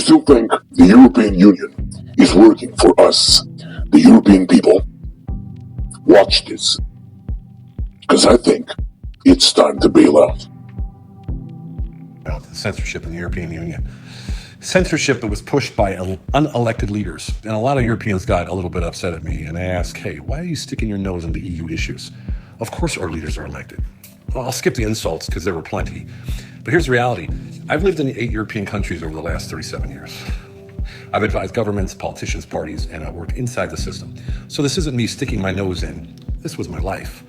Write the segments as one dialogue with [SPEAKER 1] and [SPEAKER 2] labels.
[SPEAKER 1] still think the European Union is working for us, the European people, watch this. Because I think it's time to bail out.
[SPEAKER 2] About censorship in the European Union. Censorship that was pushed by unelected leaders. And a lot of Europeans got a little bit upset at me and they asked, hey, why are you sticking your nose into EU issues? Of course our leaders are elected. Well, I'll skip the insults because there were plenty. But here's the reality. I've lived in 8 European countries over the last 37 years. I've advised governments, politicians, parties, and I've worked inside the system. So this isn't me sticking my nose in. This was my life.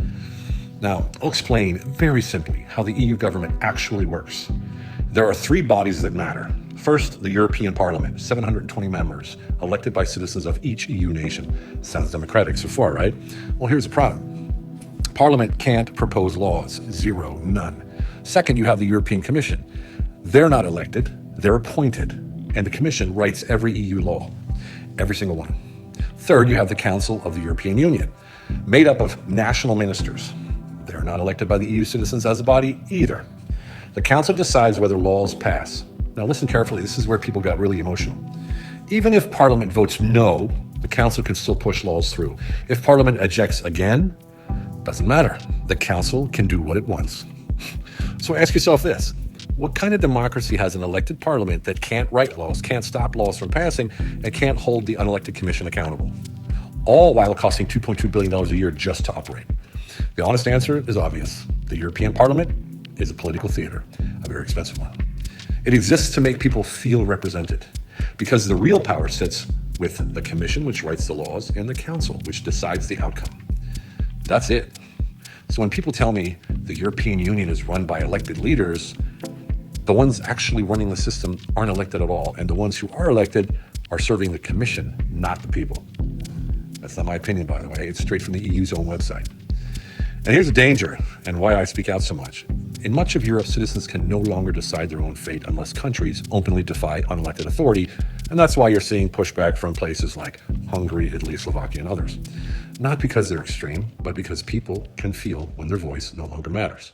[SPEAKER 2] Now, I'll explain very simply how the EU government actually works. There are 3 bodies that matter. First, the European Parliament, 720 members, elected by citizens of each EU nation. Sounds democratic so far, right? Well, here's the problem. Parliament can't propose laws. 0, none. Second, you have the European Commission. They're not elected, they're appointed. And the Commission writes every EU law, every single one. Third, you have the Council of the European Union, made up of national ministers. They're not elected by the EU citizens as a body either. The Council decides whether laws pass. Now listen carefully, this is where people got really emotional. Even if Parliament votes no, the Council can still push laws through. If Parliament ejects again, doesn't matter. The Council can do what it wants. So ask yourself this. What kind of democracy has an elected parliament that can't write laws, can't stop laws from passing, and can't hold the unelected commission accountable? All while costing $2.2 billion a year just to operate. The honest answer is obvious. The European Parliament is a political theater, a very expensive one. It exists to make people feel represented because the real power sits with the commission, which writes the laws, and the council, which decides the outcome. That's it. So when people tell me the European Union is run by elected leaders, the ones actually running the system aren't elected at all. And the ones who are elected are serving the commission, not the people. That's not my opinion, by the way. It's straight from the EU's own website. And here's the danger and why I speak out so much. In much of Europe, citizens can no longer decide their own fate unless countries openly defy unelected authority. And that's why you're seeing pushback from places like Hungary, Italy, Slovakia, and others. Not because they're extreme, but because people can feel when their voice no longer matters.